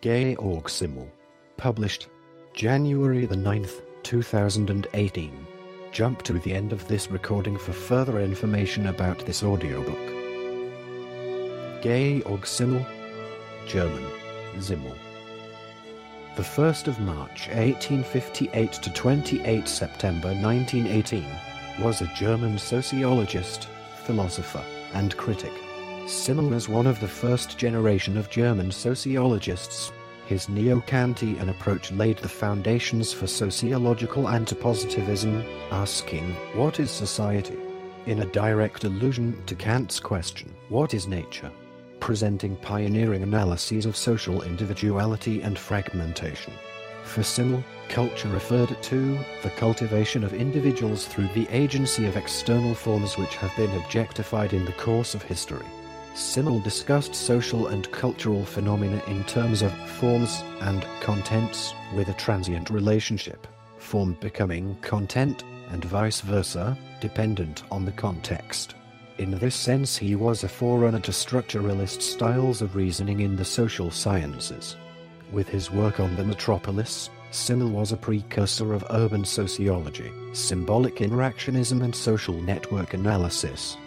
Georg Simmel. Published January the 9th, 2018. Jump to the end of this recording for further information about this audiobook. Georg Simmel, German, Simmel. The 1st of March 1858 to 28 September 1918 was a German sociologist, philosopher, and critic. Simmel was one of the first generation of German sociologists. His neo-Kantian approach laid the foundations for sociological antipositivism, asking, "What is society?" in a direct allusion to Kant's question, "What is nature?" presenting pioneering analyses of social individuality and fragmentation. For Simmel, culture referred to the cultivation of individuals through the agency of external forms which have been objectified in the course of history. Simmel discussed social and cultural phenomena in terms of forms and contents, with a transient relationship, form becoming content, and vice versa, dependent on the context. In this sense, he was a forerunner to structuralist styles of reasoning in the social sciences. With his work on the metropolis, Simmel was a precursor of urban sociology, symbolic interactionism and social network analysis.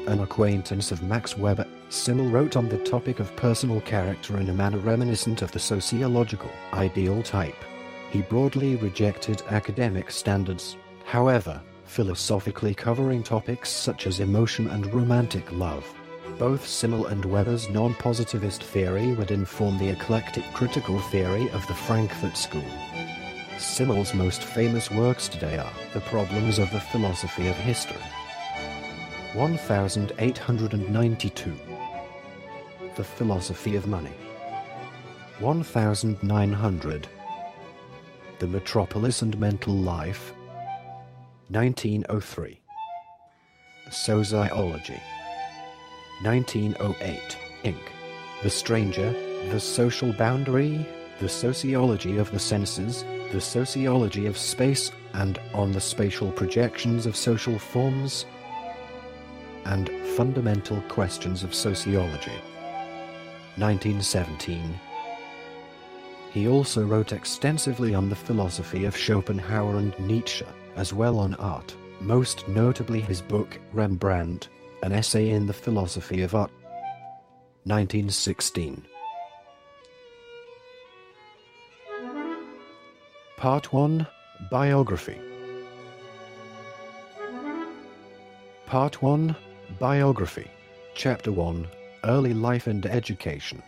An acquaintance of Max Weber, Simmel wrote on the topic of personal character in a manner reminiscent of the sociological ideal type. He broadly rejected academic standards, however, philosophically covering topics such as emotion and romantic love. Both Simmel and Weber's non-positivist theory would inform the eclectic critical theory of the Frankfurt School. Simmel's most famous works today are The Problems of the Philosophy of History, 1892, The Philosophy of Money, 1900, The Metropolis and Mental Life, 1903, Sociology, 1908, Inc., The Stranger, The Social Boundary, The Sociology of the Senses, The Sociology of Space, and On the Spatial Projections of Social Forms, and Fundamental Questions of Sociology, 1917. He also wrote extensively on the philosophy of Schopenhauer and Nietzsche, as well on art, most notably his book Rembrandt, an essay in the philosophy of art, 1916. Part 1. Biography. Part 1. Biography. Chapter 1. Early Life and Education.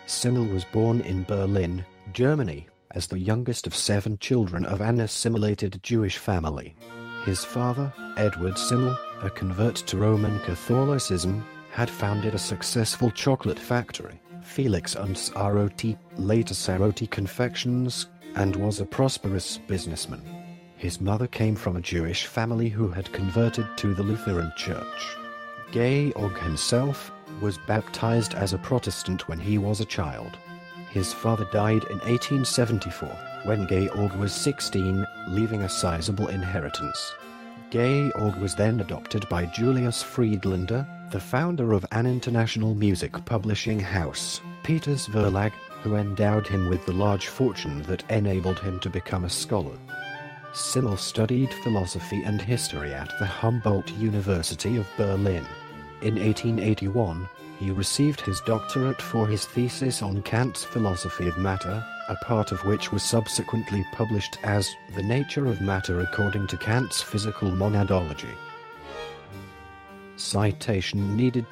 Simmel was born in Berlin, Germany, as the youngest of 7 children of an assimilated Jewish family. His father, Edward Simmel, a convert to Roman Catholicism, had founded a successful chocolate factory, Felix und Saroti, later Saroti Confections, and was a prosperous businessman. His mother came from a Jewish family who had converted to the Lutheran Church. Georg himself was baptized as a Protestant when he was a child. His father died in 1874, when Georg was 16, leaving a sizable inheritance. Georg was then adopted by Julius Friedlander, the founder of an international music publishing house, Peters Verlag, who endowed him with the large fortune that enabled him to become a scholar. Simmel studied philosophy and history at the Humboldt University of Berlin. In 1881, he received his doctorate for his thesis on Kant's philosophy of matter, a part of which was subsequently published as The Nature of Matter According to Kant's Physical Monadology. Citation needed.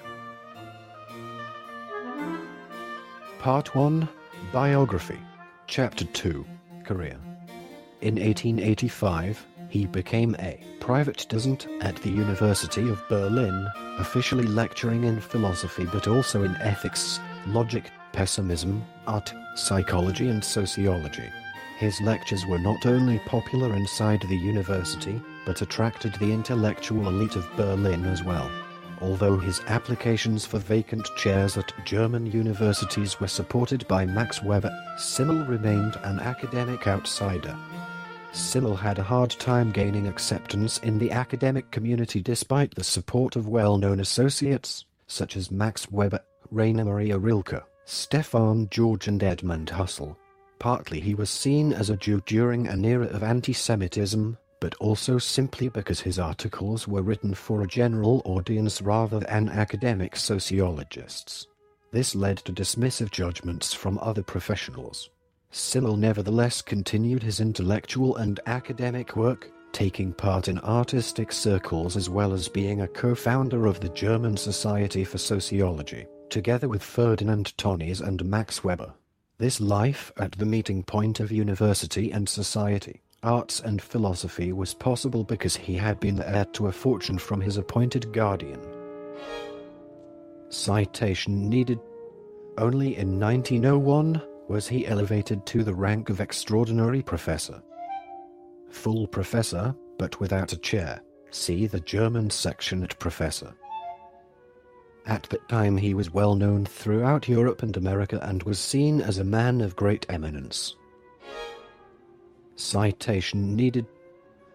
Part 1. Biography. Chapter 2. Career. In 1885, he became a private docent at the University of Berlin, officially lecturing in philosophy but also in ethics, logic, pessimism, art, psychology and sociology. His lectures were not only popular inside the university, but attracted the intellectual elite of Berlin as well. Although his applications for vacant chairs at German universities were supported by Max Weber, Simmel remained an academic outsider. Simmel had a hard time gaining acceptance in the academic community despite the support of well-known associates, such as Max Weber, Rainer Maria Rilke, Stefan George and Edmund Husserl. Partly he was seen as a Jew during an era of anti-Semitism, but also simply because his articles were written for a general audience rather than academic sociologists. This led to dismissive judgments from other professionals. Simmel nevertheless continued his intellectual and academic work, taking part in artistic circles as well as being a co-founder of the German Society for Sociology, together with Ferdinand Tönnies and Max Weber. This life at the meeting point of university and society, arts and philosophy was possible because he had been the heir to a fortune from his appointed guardian. Citation needed. Only in 1901 was he elevated to the rank of extraordinary professor. Full professor, but without a chair. See the German section at professor. At that time he was well known throughout Europe and America and was seen as a man of great eminence. Citation needed.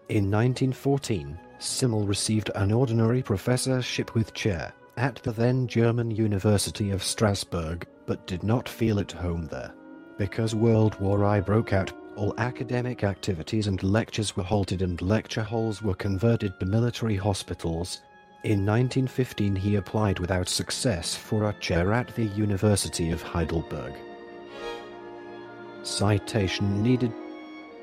In 1914, Simmel received an ordinary professorship with chair at the then German University of Strasbourg, but did not feel at home there. Because World War I broke out, all academic activities and lectures were halted and lecture halls were converted to military hospitals. In 1915 he applied without success for a chair at the University of Heidelberg. Citation needed.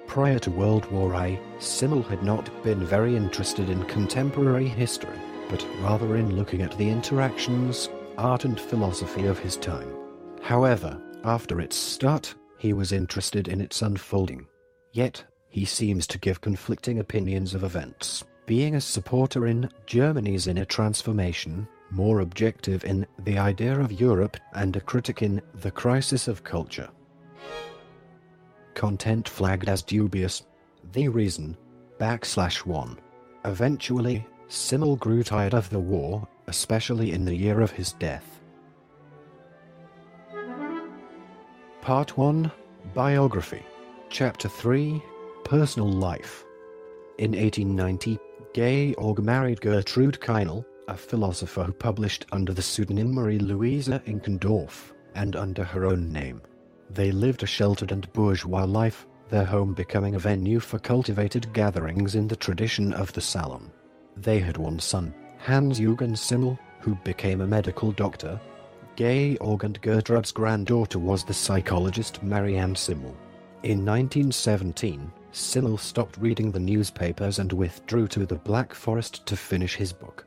Prior to World War I, Simmel had not been very interested in contemporary history, but rather in looking at the interactions, art and philosophy of his time. However, after its start, he was interested in its unfolding. Yet, he seems to give conflicting opinions of events, being a supporter in Germany's inner transformation, more objective in The Idea of Europe, and a critic in The Crisis of Culture. Content flagged as dubious. The reason: /1. Eventually, Simmel grew tired of the war, especially in the year of his death. Part 1. Biography. Chapter 3. Personal life. In 1890, Georg married Gertrude Keinel, a philosopher who published under the pseudonym Marie-Louise Inkendorf, and under her own name. They lived a sheltered and bourgeois life, their home becoming a venue for cultivated gatherings in the tradition of the salon. They had one son, Hans-Jürgen Simmel, who became a medical doctor. Georg and Gertrude's granddaughter was the psychologist Marianne Simmel. In 1917, Simmel stopped reading the newspapers and withdrew to the Black Forest to finish his book.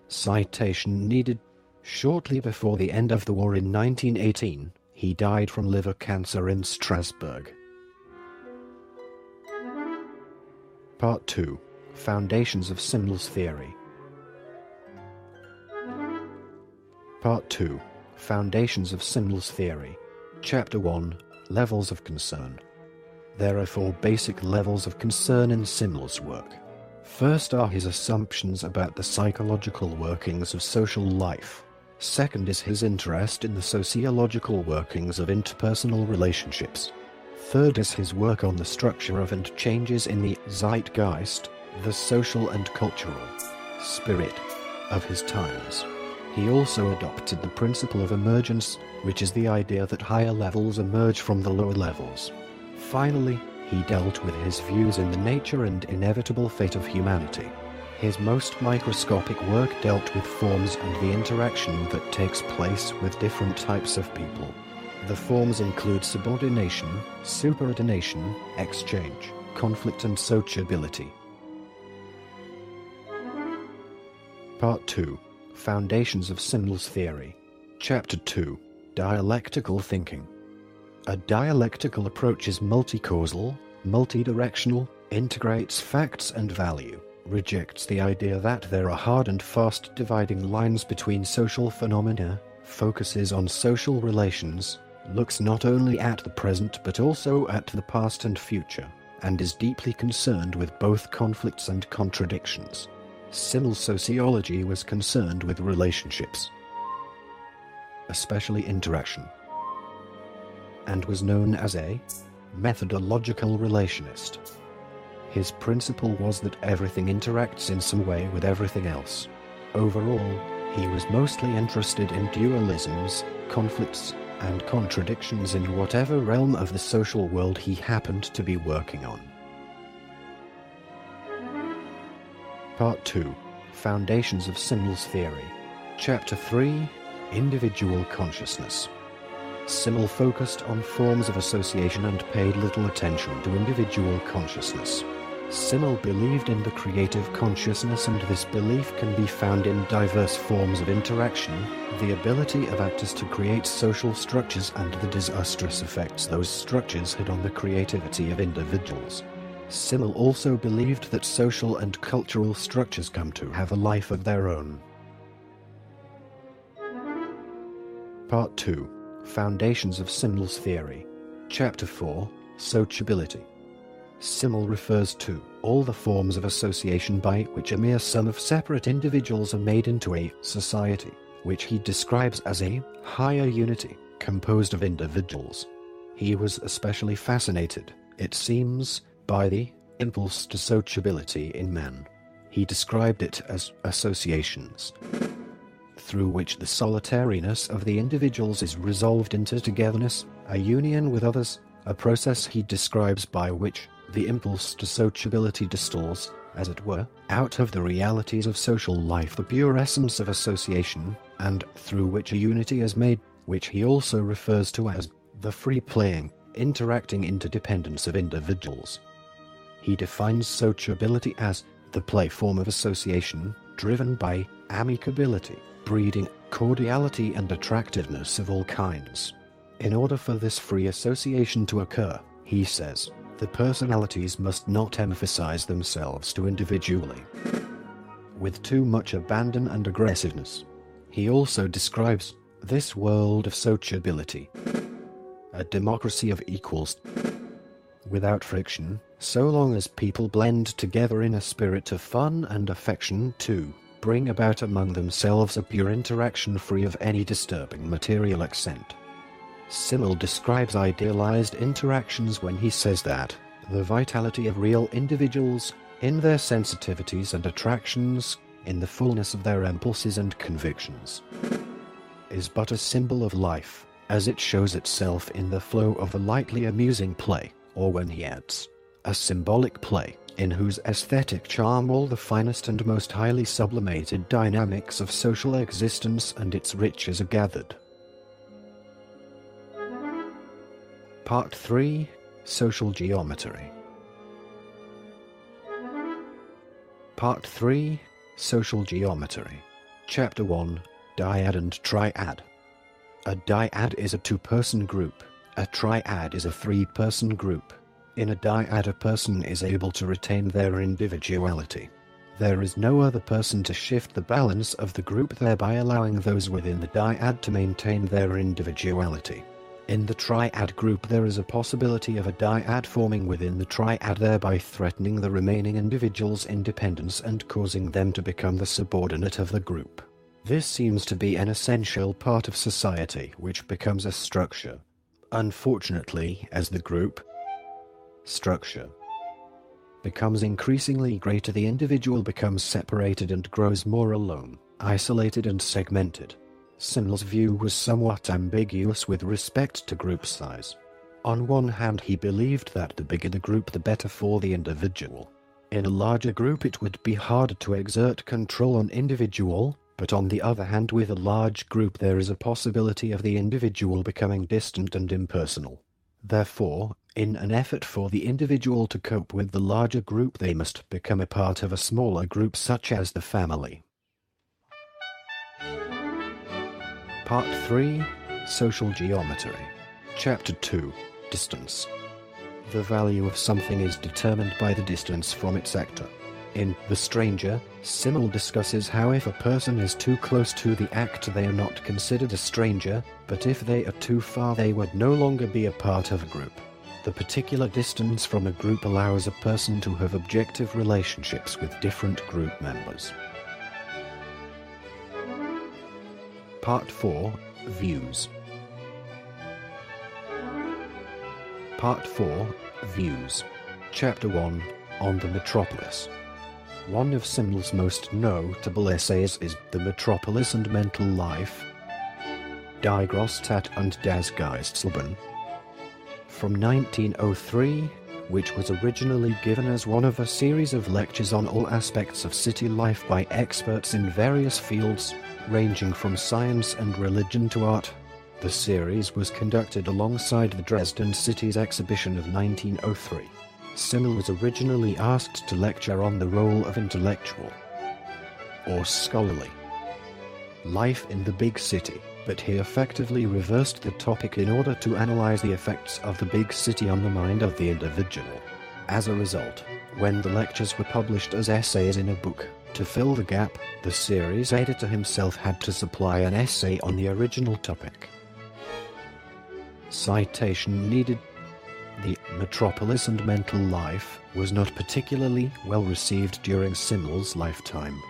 Citation needed. Shortly before the end of the war in 1918, he died from liver cancer in Strasbourg. Part 2. Foundations of Simmel's theory. Part 2. Foundations of Simmel's theory. Chapter 1. Levels of concern. There are 4 basic levels of concern in Simmel's work. First are his assumptions about the psychological workings of social life. Second is his interest in the sociological workings of interpersonal relationships. Third is his work on the structure of and changes in the zeitgeist, the social and cultural spirit of his times. He also adopted the principle of emergence, which is the idea that higher levels emerge from the lower levels. Finally, he dealt with his views in the nature and inevitable fate of humanity. His most microscopic work dealt with forms and the interaction that takes place with different types of people. The forms include subordination, superordination, exchange, conflict and sociability. Part 2. Foundations of Simmel's theory. Chapter 2. Dialectical thinking. A dialectical approach is multi-causal, multi-directional, integrates facts and value, rejects the idea that there are hard and fast dividing lines between social phenomena, focuses on social relations, looks not only at the present but also at the past and future, and is deeply concerned with both conflicts and contradictions. Simmel's sociology was concerned with relationships, especially interaction, and was known as a methodological relationist. His principle was that everything interacts in some way with everything else. Overall, he was mostly interested in dualisms, conflicts, and contradictions in whatever realm of the social world he happened to be working on. Part 2. Foundations of Simmel's Theory. Chapter 3. Individual Consciousness. Simmel focused on forms of association and paid little attention to individual consciousness. Simmel believed in the creative consciousness, and this belief can be found in diverse forms of interaction, the ability of actors to create social structures and the disastrous effects those structures had on the creativity of individuals. Simmel also believed that social and cultural structures come to have a life of their own. Part 2. Foundations of Simmel's Theory. Chapter 4. Sociability. Simmel refers to all the forms of association by which a mere sum of separate individuals are made into a society, which he describes as a higher unity composed of individuals. He was especially fascinated, it seems, by the impulse to sociability in men. He described it as associations, through which the solitariness of the individuals is resolved into togetherness, a union with others, a process he describes by which the impulse to sociability distills, as it were, out of the realities of social life the pure essence of association, and through which a unity is made, which he also refers to as the free-playing, interacting interdependence of individuals. He defines sociability as the play form of association, driven by amicability, breeding cordiality and attractiveness of all kinds. In order for this free association to occur, he says, the personalities must not emphasize themselves too individually, with too much abandon and aggressiveness. He also describes this world of sociability, a democracy of equals, without friction, so long as people blend together in a spirit of fun and affection to bring about among themselves a pure interaction free of any disturbing material accent. Simmel describes idealized interactions when he says that the vitality of real individuals, in their sensitivities and attractions, in the fullness of their impulses and convictions, is but a symbol of life, as it shows itself in the flow of a lightly amusing play, or when he adds, a symbolic play, in whose aesthetic charm all the finest and most highly sublimated dynamics of social existence and its riches are gathered. Part 3. Social Geometry. Part 3. Social Geometry. Chapter 1. Dyad and Triad. A dyad is a two-person group. A triad is a three-person group. In a dyad, a person is able to retain their individuality. There is no other person to shift the balance of the group, thereby allowing those within the dyad to maintain their individuality. In the triad group, there is a possibility of a dyad forming within the triad, thereby threatening the remaining individuals' independence and causing them to become the subordinate of the group. This seems to be an essential part of society, which becomes a structure. Unfortunately, as the group structure becomes increasingly greater, the individual becomes separated and grows more alone, isolated and segmented. Simmel's view was somewhat ambiguous with respect to group size. On one hand, he believed that the bigger the group, the better for the individual. In a larger group, it would be harder to exert control on individual, but on the other hand, with a large group, there is a possibility of the individual becoming distant and impersonal. Therefore, in an effort for the individual to cope with the larger group, they must become a part of a smaller group, such as the family. Part 3. Social Geometry. Chapter 2. Distance. The value of something is determined by the distance from its actor. In The Stranger, Simmel discusses how if a person is too close to the actor, they are not considered a stranger, but if they are too far, they would no longer be a part of a group. The particular distance from a group allows a person to have objective relationships with different group members. Part 4. Views. Part 4. Views. Chapter 1. On the Metropolis. One of Simmel's most notable essays is The Metropolis and Mental Life. Die Großstadt und das Geistleben. From 1903, which was originally given as one of a series of lectures on all aspects of city life by experts in various fields, ranging from science and religion to art. The series was conducted alongside the Dresden City's exhibition of 1903. Simmel was originally asked to lecture on the role of intellectual or scholarly life in the big city, but he effectively reversed the topic in order to analyze the effects of the big city on the mind of the individual. As a result, when the lectures were published as essays in a book, to fill the gap, the series editor himself had to supply an essay on the original topic. Citation needed. The Metropolis and Mental Life was not particularly well received during Simmel's lifetime.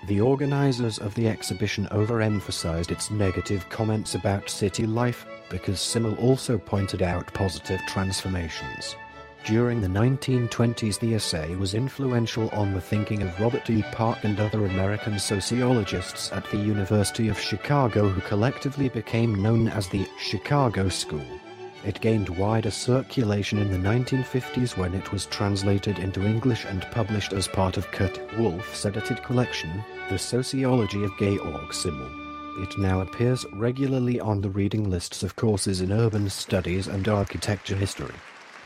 The organizers of the exhibition overemphasized its negative comments about city life, because Simmel also pointed out positive transformations. During the 1920s, the essay was influential on the thinking of Robert E. Park and other American sociologists at the University of Chicago, who collectively became known as the Chicago School. It gained wider circulation in the 1950s when it was translated into English and published as part of Kurt Wolff's edited collection, The Sociology of Georg Simmel. It now appears regularly on the reading lists of courses in urban studies and architecture history.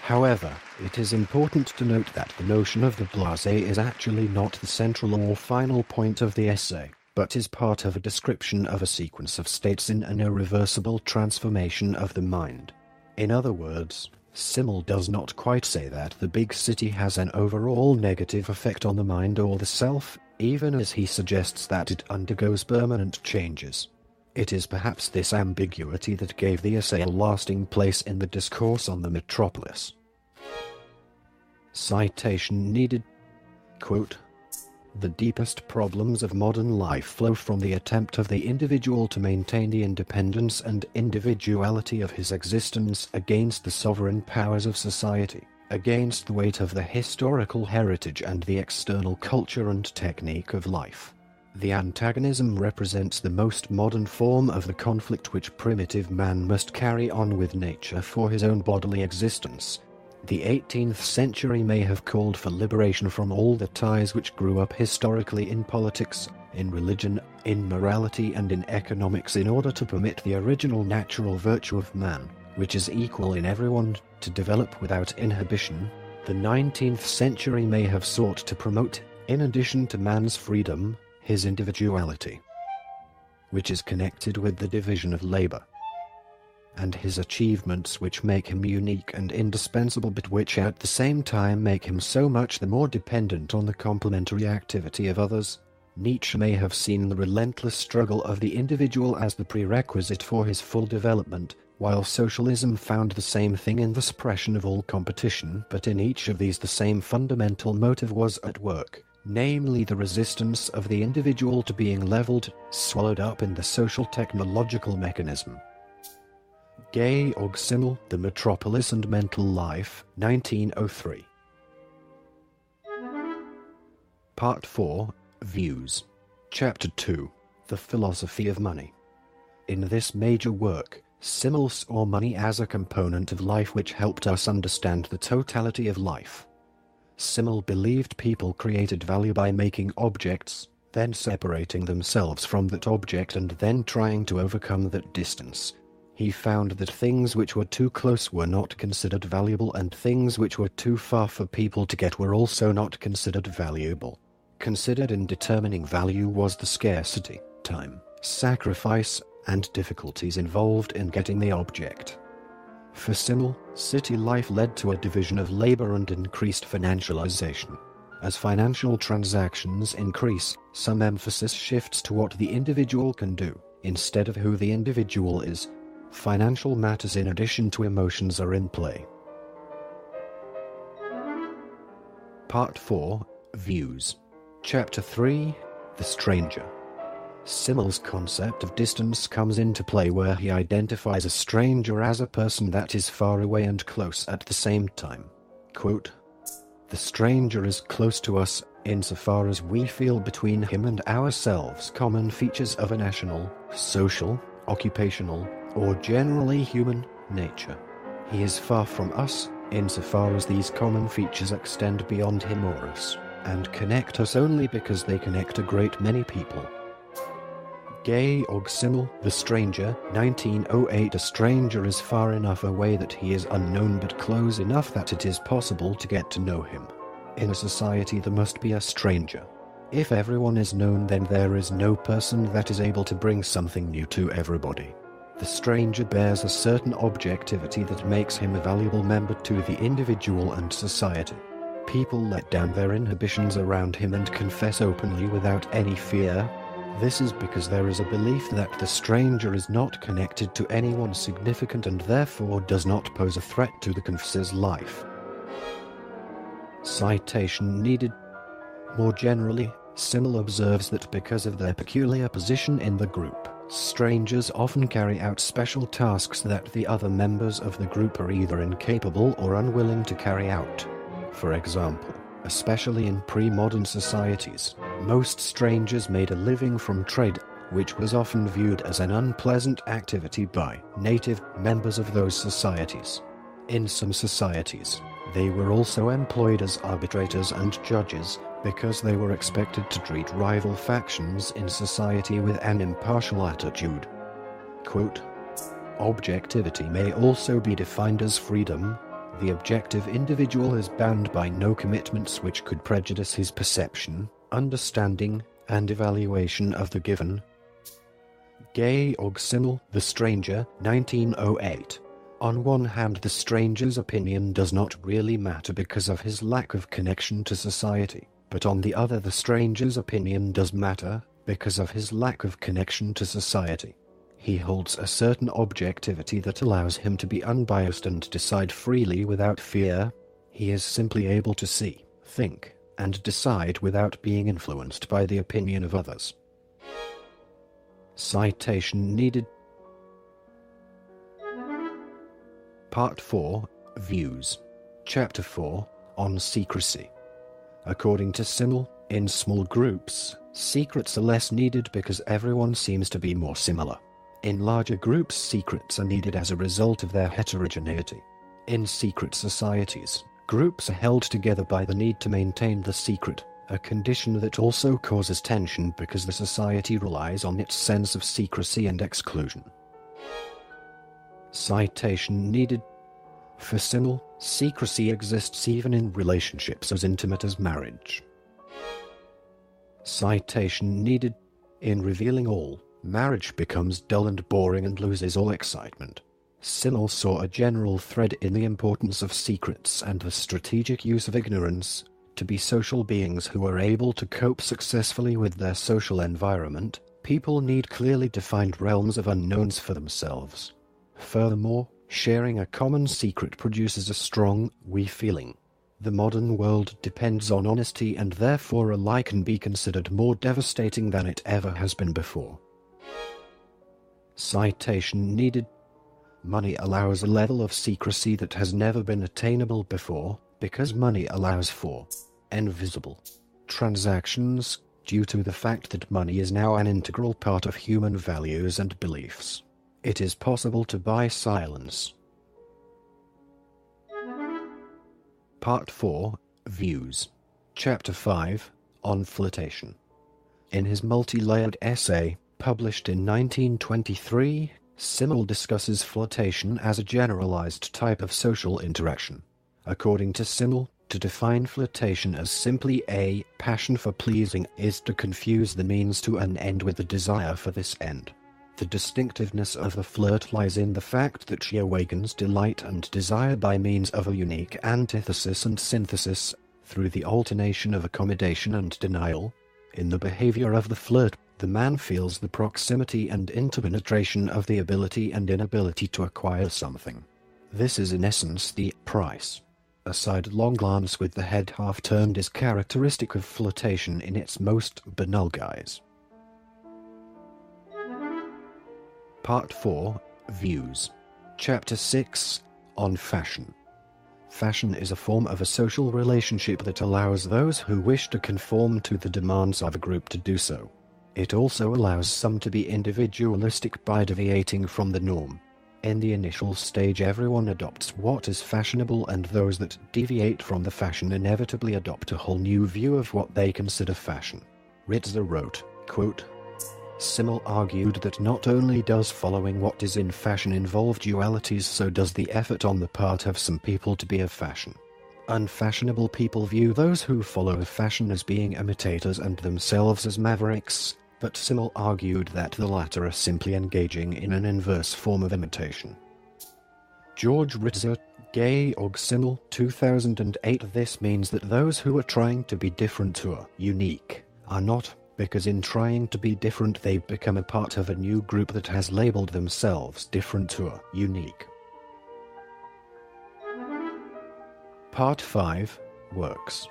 However, it is important to note that the notion of the blasé is actually not the central or final point of the essay, but is part of a description of a sequence of states in an irreversible transformation of the mind. In other words, Simmel does not quite say that the big city has an overall negative effect on the mind or the self, even as he suggests that it undergoes permanent changes. It is perhaps this ambiguity that gave the essay a lasting place in the discourse on the metropolis. Citation needed. Quote, "The deepest problems of modern life flow from the attempt of the individual to maintain the independence and individuality of his existence against the sovereign powers of society, against the weight of the historical heritage and the external culture and technique of life. The antagonism represents the most modern form of the conflict which primitive man must carry on with nature for his own bodily existence. The 18th century may have called for liberation from all the ties which grew up historically in politics, in religion, in morality and in economics, in order to permit the original natural virtue of man, which is equal in everyone, to develop without inhibition. The 19th century may have sought to promote, in addition to man's freedom, his individuality, which is connected with the division of labor, and his achievements which make him unique and indispensable, but which at the same time make him so much the more dependent on the complementary activity of others. Nietzsche may have seen the relentless struggle of the individual as the prerequisite for his full development, while socialism found the same thing in the suppression of all competition, but in each of these the same fundamental motive was at work, namely the resistance of the individual to being leveled, swallowed up in the social technological mechanism." Georg Simmel, The Metropolis and Mental Life, 1903. Part 4, Views. Chapter 2, The Philosophy of Money. In this major work, Simmel saw money as a component of life which helped us understand the totality of life. Simmel believed people created value by making objects, then separating themselves from that object and then trying to overcome that distance. He found that things which were too close were not considered valuable, and things which were too far for people to get were also not considered valuable. Considered in determining value was the scarcity, time, sacrifice, and difficulties involved in getting the object. For Simmel, city life led to a division of labor and increased financialization. As financial transactions increase, some emphasis shifts to what the individual can do, instead of who the individual is. Financial matters in addition to emotions are in play. Part 4, Views. Chapter 3, The Stranger. Simmel's concept of distance comes into play where he identifies a stranger as a person that is far away and close at the same time. Quote, "The stranger is close to us insofar as we feel between him and ourselves common features of a national, social, occupational, or generally human, nature. He is far from us, insofar as these common features extend beyond him or us, and connect us only because they connect a great many people. Georg Simmel, The Stranger, 1908. A stranger is far enough away that he is unknown but close enough that it is possible to get to know him. In a society there must be a stranger. If everyone is known, then there is no person that is able to bring something new to everybody. The stranger bears a certain objectivity that makes him a valuable member to the individual and society. People let down their inhibitions around him and confess openly without any fear. This is because there is a belief that the stranger is not connected to anyone significant and therefore does not pose a threat to the confessor's life. Citation needed. More generally, Simmel observes that because of their peculiar position in the group, strangers often carry out special tasks that the other members of the group are either incapable or unwilling to carry out. For example, especially in pre-modern societies, most strangers made a living from trade, which was often viewed as an unpleasant activity by native members of those societies. In some societies, they were also employed as arbitrators and judges, because they were expected to treat rival factions in society with an impartial attitude. Quote, objectivity may also be defined as freedom. The objective individual is bound by no commitments which could prejudice his perception, understanding, and evaluation of the given. Georg Simmel, The Stranger, 1908. On one hand, the stranger's opinion does not really matter because of his lack of connection to society, but on the other, the stranger's opinion does matter because of his lack of connection to society. He holds a certain objectivity that allows him to be unbiased and decide freely without fear. He is simply able to see, think, and decide without being influenced by the opinion of others. Citation needed. Part 4, Views. Chapter 4, On Secrecy. According to Simmel, in small groups, secrets are less needed because everyone seems to be more similar. In larger groups, secrets are needed as a result of their heterogeneity. In secret societies, groups are held together by the need to maintain the secret, a condition that also causes tension because the society relies on its sense of secrecy and exclusion. Citation needed. For Simmel, secrecy exists even in relationships as intimate as marriage. Citation needed. In revealing all, marriage becomes dull and boring and loses all excitement. Simmel saw a general thread in the importance of secrets and the strategic use of ignorance. To be social beings who are able to cope successfully with their social environment, people need clearly defined realms of unknowns for themselves. Furthermore, sharing a common secret produces a strong, we feeling. The modern world depends on honesty, and therefore a lie can be considered more devastating than it ever has been before. Citation needed. Money allows a level of secrecy that has never been attainable before, because money allows for invisible transactions, due to the fact that money is now an integral part of human values and beliefs. It is possible to buy silence. Part 4, Views. Chapter 5, On Flirtation. In his multi-layered essay, published in 1923, Simmel discusses flirtation as a generalized type of social interaction. According to Simmel, to define flirtation as simply a passion for pleasing is to confuse the means to an end with the desire for this end. The distinctiveness of the flirt lies in the fact that she awakens delight and desire by means of a unique antithesis and synthesis, through the alternation of accommodation and denial. In the behavior of the flirt, the man feels the proximity and interpenetration of the ability and inability to acquire something. This is in essence the price. A sidelong glance with the head half turned is characteristic of flirtation in its most banal guise. Part 4, Views. Chapter 6, On Fashion. Fashion is a form of a social relationship that allows those who wish to conform to the demands of a group to do so. It also allows some to be individualistic by deviating from the norm, In the initial stage, everyone adopts what is fashionable, and those that deviate from the fashion inevitably adopt a whole new view of what they consider fashion. Ritzer wrote, quote, Simmel argued that not only does following what is in fashion involve dualities, so does the effort on the part of some people to be of fashion. Unfashionable people view those who follow fashion as being imitators and themselves as mavericks, but Simmel argued that the latter are simply engaging in an inverse form of imitation. George Ritzer, Georg Simmel, 2008. This means that those who are trying to be different or unique are not, because in trying to be different they become a part of a new group that has labeled themselves different or unique. Part 5. Works.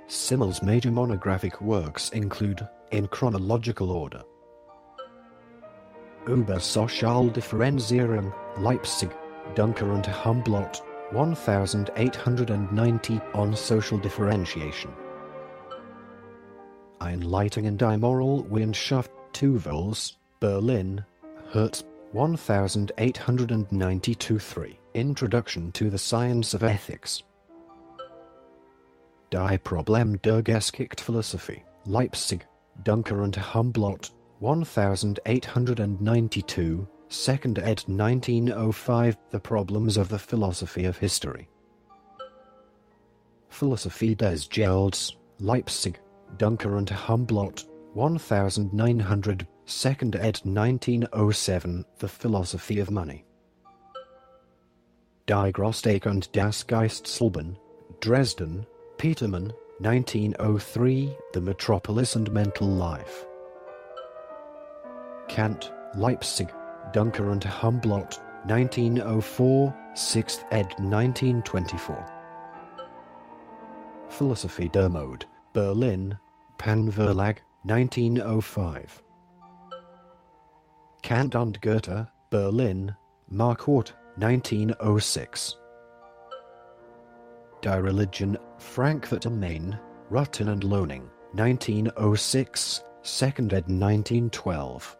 Simmel's major monographic works include, in chronological order, Über Sozialdifferenzierung, Leipzig, Duncker und Humboldt, 1890, on social differentiation. Einleitung in die Moralwissenschaft, 2 vols, Berlin, Hertz, 1892-3, Introduction to the Science of Ethics. Die Problem der Geschichtsphilosophie, Leipzig, Duncker und Humboldt, 1892, 2nd ed. 1905, The Problems of the Philosophy of History. Philosophie des Gelds, Leipzig, Duncker und Humboldt, 1900, 2nd ed. 1907, The Philosophy of Money. Die Grosstake und das Geistleben, Dresden, Petermann, 1903, The Metropolis and Mental Life. Kant, Leipzig, Duncker und Humboldt, 1904, 6th ed. 1924. Philosophie der Mode, Berlin, Pan Verlag, 1905. Kant und Goethe, Berlin, Marquardt, 1906. Die Religion, Frankfurt am Main, Rutten and Loning, 1906, 2nd ed. 1912.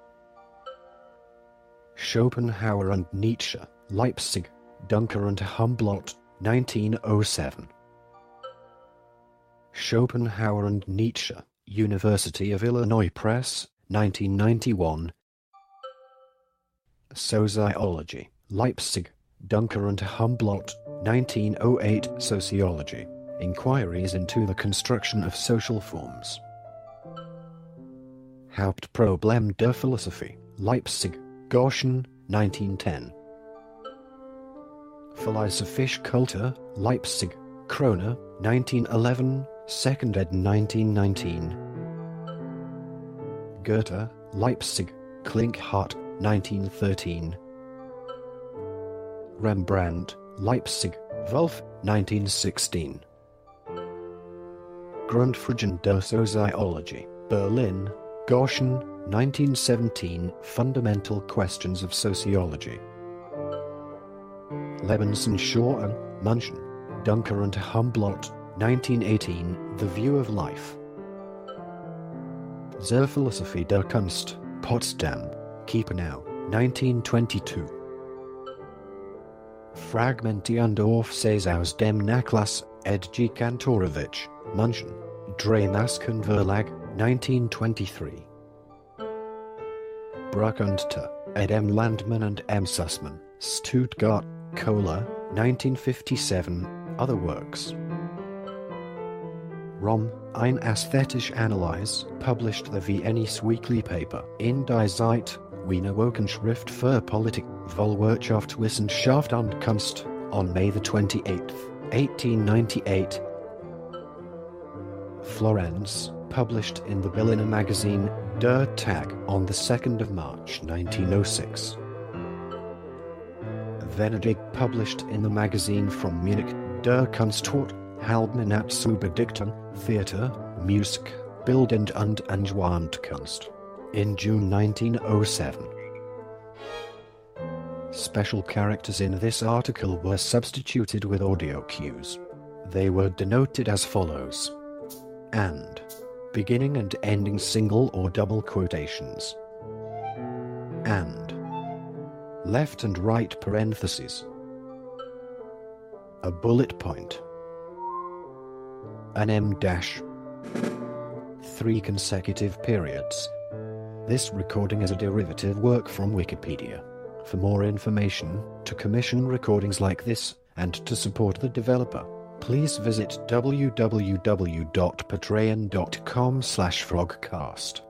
Schopenhauer and Nietzsche, Leipzig, Duncker und Humboldt, 1907. Schopenhauer and Nietzsche, University of Illinois Press, 1991. Sociology, Leipzig, Duncker und Humboldt, 1908. Sociology, Inquiries into the Construction of Social Forms. Hauptproblem der Philosophie, Leipzig, Goshen, 1910. Philosophische Kultur, Leipzig, Krone, 1911, 2nd ed. 1919. Goethe, Leipzig, Klinkhardt, 1913. Rembrandt, Leipzig, Wolf, 1916. Grundfragen der Soziologie, Berlin, Goshen, 1917, Fundamental Questions of Sociology. Lebensschauung, München, Duncker und Humboldt, 1918, The View of Life. Zur Philosophie der Kunst, Potsdam, Kiepenau, 1922. Fragmente und Aufsätze aus dem Nachlass, Edgy Kantorowicz, München, Drehmasken Verlag, 1923. Bruck und T. Ed M. Landmann and M. Sussman, Stuttgart, Kohler, 1957, Other Works. Rom, ein Ästhetische Analyse, published the Viennes Weekly Paper, in die Zeit, Wiener Wochenschrift für Politik, Vollwirtschaft, Wissenschaft und Kunst, on May 28, 1898. Florence, published in the Berliner magazine, Der Tag, on the 2nd of March, 1906. Venedig, published in the magazine from Munich, Der Kunstort, Halbmonat über Dichtung, Theater, Musik, Bildend und Angewandte Kunst, in June 1907. Special characters in this article were substituted with audio cues. They were denoted as follows: and, beginning and ending single or double quotations, and, left and right parentheses, a bullet point, an M dash, 3 consecutive periods. This recording is a derivative work from Wikipedia. For more information, to commission recordings like this, and to support the developer, please visit www.patreon.com/frogcast.